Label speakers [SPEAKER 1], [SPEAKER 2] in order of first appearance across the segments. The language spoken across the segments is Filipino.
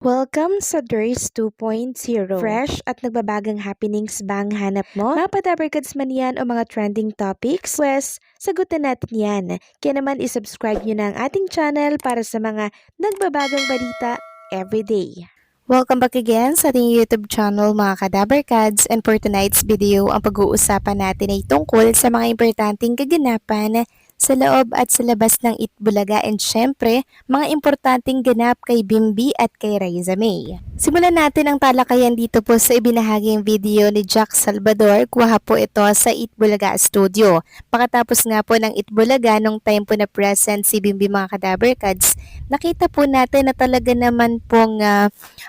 [SPEAKER 1] Welcome sa Durs 2.0. Fresh at nagbabagang happenings bang hanap mo? Mga padabarkads man yan o mga trending topics? Pwes, sagutin natin yan. Kaya naman isubscribe nyo na ang ating channel para sa mga nagbabagang balita everyday.
[SPEAKER 2] Welcome back again sa ating YouTube channel mga Kadabarkads, and for tonight's video, ang pag-uusapan natin ay tungkol sa mga importanteng kaganapan sa loob at sa labas ng Itbulaga, and syempre, mga importanteng ganap kay Bimbi at kay Raisa May. Simulan natin ang talakayan dito po sa ibinahaging video ni Jack Salvador. Kuha po ito sa Itbulaga Studio. Pagkatapos nga po ng Itbulaga, nung time po na present si Bimbi mga Kadabarkads, nakita po natin na talaga naman pong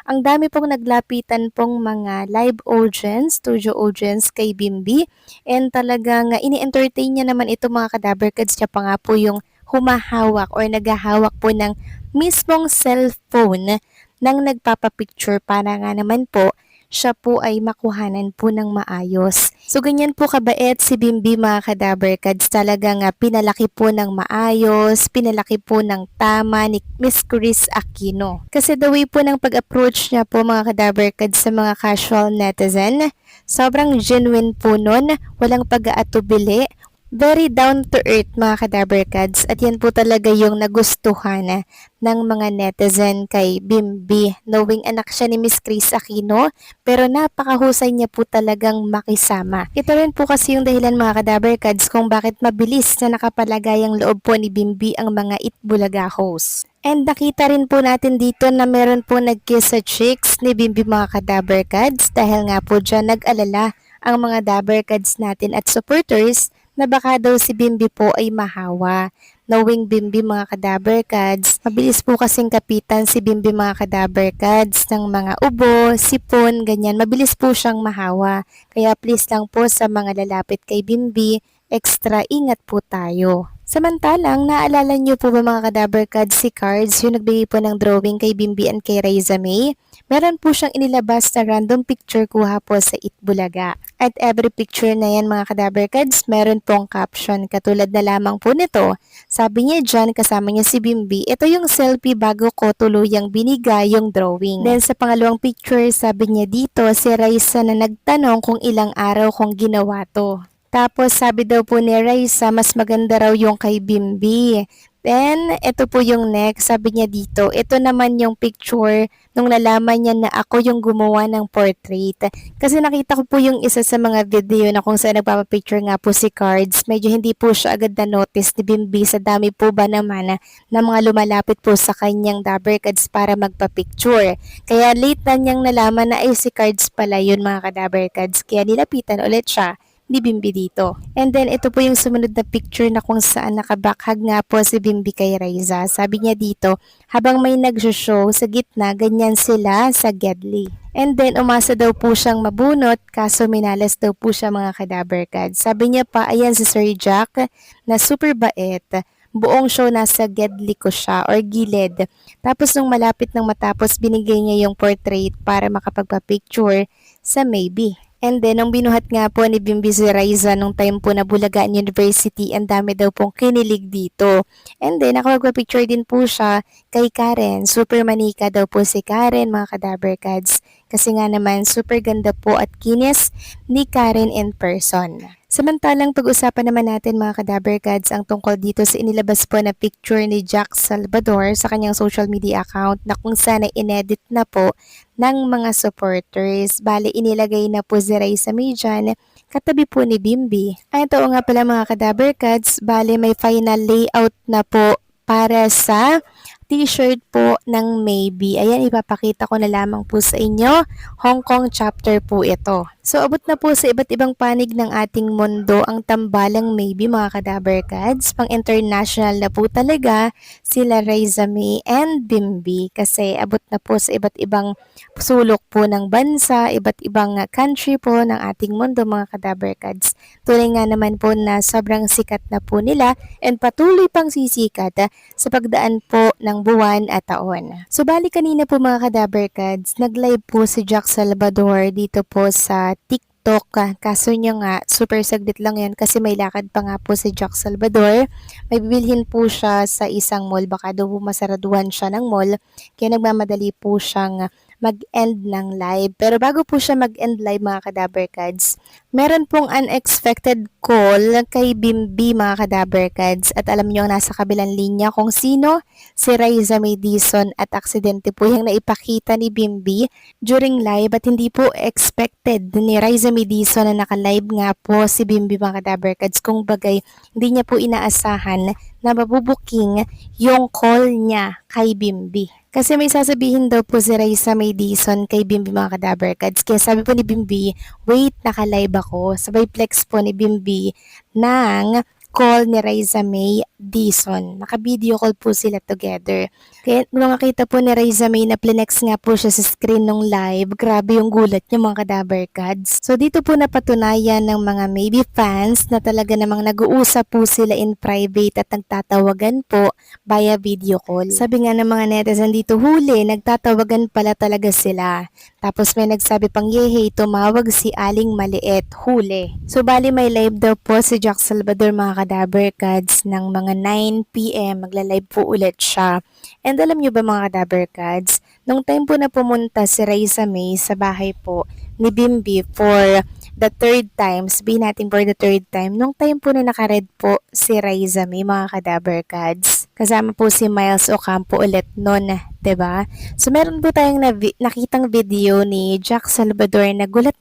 [SPEAKER 2] ang dami pong naglapitan pong mga live audience, studio audience kay Bimbi, and talagang ini-entertain niya naman ito mga Kadabarkads. Siya pa nga po yung humahawak or naghahawak po ng mismong cellphone ng nagpapapicture para nga naman po siya po ay makuhanan po ng maayos. So ganyan po kabait si Bimbi mga Kadabarkads, talagang pinalaki po ng maayos, pinalaki po ng tama ni Miss Chris Aquino. Kasi the way po ng pag-approach niya po mga Kadabarkads sa mga casual netizen, sobrang genuine po nun, walang pag-aatubili, very down to earth mga Kadabarkads, at yan po talaga yung nagustuhan ng mga netizen kay Bimbi, knowing anak siya ni Miss Chris Aquino, pero napakahusay niya po talagang makisama. Ito rin po kasi yung dahilan mga Kadabarkads kung bakit mabilis na nakapalagay ang loob po ni Bimbi ang mga Itbulaga hosts. And nakita rin po natin dito na meron po nag-kiss sa cheeks ni Bimbi mga Kadabarkads, dahil nga po dyan nag-alala ang mga Dabarkads natin at supporters na baka daw si Bimbi po ay mahawa. Knowing Bimbi mga Kadabarkads, mabilis po kasing kapitan si Bimbi mga Kadabarkads ng mga ubo, sipon, ganyan. Mabilis po siyang mahawa. Kaya please lang po sa mga lalapit kay Bimbi, extra ingat po tayo. Samantalang, naalala niyo po ba mga Kadabarkads si Cards, yung nagbigay po ng drawing kay Bimbi and kay Raisa May? Meron po siyang inilabas na random picture kuha po sa Itbulaga. At every picture na yan mga Kadabarkads, meron pong caption. Katulad na lamang po nito, sabi niya dyan kasama niya si Bimbi, ito yung selfie bago ko tuluyang binigay yung drawing. Then sa pangalawang picture, sabi niya dito si Raisa na nagtanong kung ilang araw kong ginawa to. Tapos sabi daw po ni Raisa, mas maganda raw yung kay Bimbi. Then, ito po yung next, sabi niya dito, ito naman yung picture nung nalaman niya na ako yung gumawa ng portrait. Kasi nakita ko po yung isa sa mga video na kung saan nagpapapicture nga po si Cards, medyo hindi po siya agad na-notice ni Bimbi sa dami po ba naman na mga lumalapit po sa kanyang Dabarkads para magpapicture. Kaya late na niyang nalaman na ay si Cards pala yun mga Kadabarkads, kaya nilapitan ulit siya ni Bimbi dito. And then, ito po yung sumunod na picture na kung saan nakabakhag nga po si Bimbi kay Raisa. Sabi niya dito, habang may nag-show sa gitna, ganyan sila sa Gedli. And then, umasa daw po siyang mabunot, kaso minalas daw po siya mga Kadabarkads. Sabi niya pa, ayan si Sir Jack, na super bait. Buong show nasa Gedli ko siya or gilid. Tapos nung malapit nang matapos, binigay niya yung portrait para makapagpa-picture sa Maybe. And then, nung binuhat nga po ni Bimbi si Raisa nung time po na Bulagaan University, ang dami daw pong kinilig dito. And then, nakapagpa-picture din po siya kay Karen. Super manika daw po si Karen, mga Kadabarkads. Kasi nga naman, super ganda po at kinis ni Karen in person. Samantalang pag-usapan naman natin mga Kadabarkads ang tungkol dito sa inilabas po na picture ni Jack Salvador sa kanyang social media account na kung saan ay inedit na po ng mga supporters. Bale, inilagay na po si Raisa May dyan, katabi po ni Bimbi. Ay, ito nga pala mga Kadabarkads, bale may final layout na po para sa t-shirt po ng Maybe. Ayan, ipapakita ko na lamang po sa inyo. Hong Kong chapter po ito. So, abot na po sa iba't ibang panig ng ating mundo ang tambalang Maybe mga Kadabarkads. Pang international na po talaga sila Raisa May and Bimbi. Kasi abot na po sa iba't ibang sulok po ng bansa, iba't ibang country po ng ating mundo mga Kadabarkads. Tunay nga naman po na sobrang sikat na po nila and patuloy pang sisikat sa pagdaan po ng buwan at taon. So bali kanina po mga Kadabarkads, nag-live po si Jack Salvador dito po sa TikTok TikTok. Kaso niya nga, super saglit lang yan kasi may lakad pa nga po si Jack Salvador. May bibilhin po siya sa isang mall. Baka daw po masaraduhan siya ng mall. Kaya nagmamadali po siyang mag-end ng live. Pero bago po siya mag-end live mga Kadaber Cards, meron pong unexpected call kay Bimbi mga Kadaber Cards. At alam niyo ang nasa kabilang linya kung sino? Si Raiza Madison, at aksidente po yung naipakita ni Bimbi during live at hindi po expected ni Raiza Madison na naka-live nga po si Bimbi mga Kadaber Cards. Kung bagay, hindi niya po inaasahan na mabubuking yung call niya kay Bimbi. Kasi may sasabihin daw po si Raiza Madison kay Bimbi mga Kadaber Cards. Kaya sabi po ni Bimbi, wait, naka-live ako. Sabay flex po ni Bimbi ng call ni Raiza May Dison. Naka-video call po sila together. Kaya nung nakita po ni Raiza May na plinex nga po siya sa screen nung live, grabe yung gulat niya mga Kadaber Cards. So dito po napatunayan ng mga maybe fans na talaga namang nag-uusap po sila in private at nagtatawagan po via video call. Sabi nga ng mga netizen dito, huli, nagtatawagan pala talaga sila. Tapos may nagsabi pang, yehey, tumawag si Aling Maliit, huli. So bali may live daw po si Jack Salvador mga Kadaber Cards ng mga 9 PM, magla-live po ulit siya. And alam nyo ba mga Kadaber Cards, nung time po na pumunta si Raiza May sa bahay po ni Bimbi for the third time, sabihin natin for the third time, nung time po na naka-red po si Raiza May mga Kadaber Cards. Kasama po si Miles Ocampo ulit nun, 'di ba? So meron po tayong nakitang video ni Jack Salvador na gulat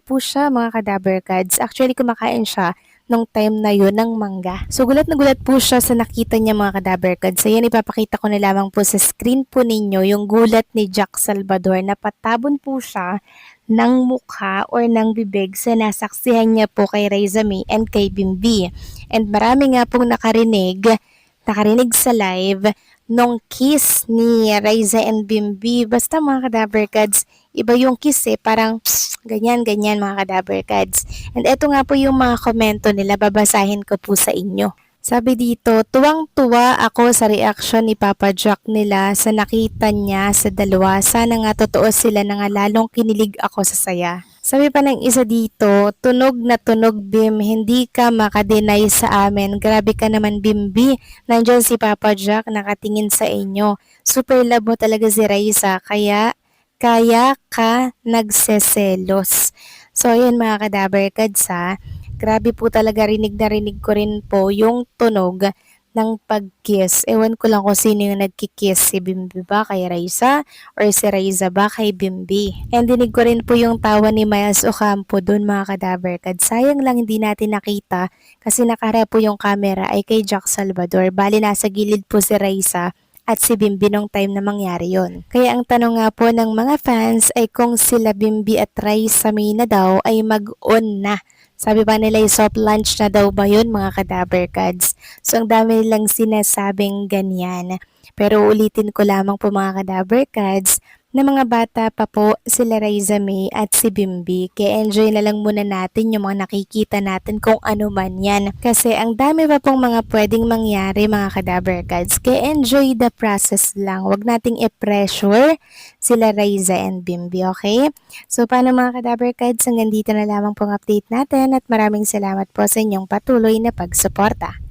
[SPEAKER 2] po siya mga Kadaber Cards. Actually kumakain siya nung time na yun ng mangga. So gulat na gulat po siya sa nakita niya mga Kadaber Cards. So yan, ipapakita ko na lamang po sa screen po ninyo yung gulat ni Jack Salvador na patabon po siya ng mukha or ng bibig sa nasaksihan niya po kay Raiza May and kay Bimbi. And marami nga pong nakarinig sa live nung kiss ni Raiza and Bimbi. Basta mga Kadaber Cards, iba yung kiss parang ganyan mga Kadaber Cards. And eto nga po yung mga komento nila, babasahin ko po sa inyo. Sabi dito, tuwang-tuwa ako sa reaksyon ni Papa Jack nila sa nakita niya sa dalawa. Sana nga totoo sila na nga lalong kinilig ako sa saya. Sabi pa ng isa dito, tunog na tunog Bim, hindi ka makadenay sa amin. Grabe ka naman Bimbi. Nandyan si Papa Jack nakatingin sa inyo. Super love mo talaga si Raiza, kaya ka nagseselos. So ayan mga Kadaber Cards ha. Grabe po talaga, rinig na rinig ko rin po yung tunog ng pag-kiss. Ewan ko lang kung sino yung nagkikiss, si Bimbi ba kay Raiza or si Raiza ba kay Bimbi. And dinig ko rin po yung tawa ni Miles Ocampo dun mga Kadaber Cards. Sayang lang hindi natin nakita kasi nakaharap po yung camera ay kay Jack Salvador. Bali nasa gilid po si Raiza at si Bimbi nung time na mangyari yon. Kaya ang tanong nga po ng mga fans ay kung sila Bimbi at Raiza May na daw ay mag-on na. Sabi pa nila soft lunch na daw ba yun mga Kadaber Cards? So ang dami nilang sinasabing ganyan. Pero ulitin ko lamang po mga Kadaber Cards na mga bata pa po sila Raiza May at si Bimbi. Kaya enjoy na lang muna natin yung mga nakikita natin kung ano man yan. Kasi ang dami pa pong mga pwedeng mangyari mga Kadaber Cards. Kaya enjoy the process lang. Huwag nating i-pressure sila Raiza and Bimbi, okay? So paano mga Kadaber Cards, hanggang dito na lamang pong update natin at maraming salamat po sa inyong patuloy na pagsuporta.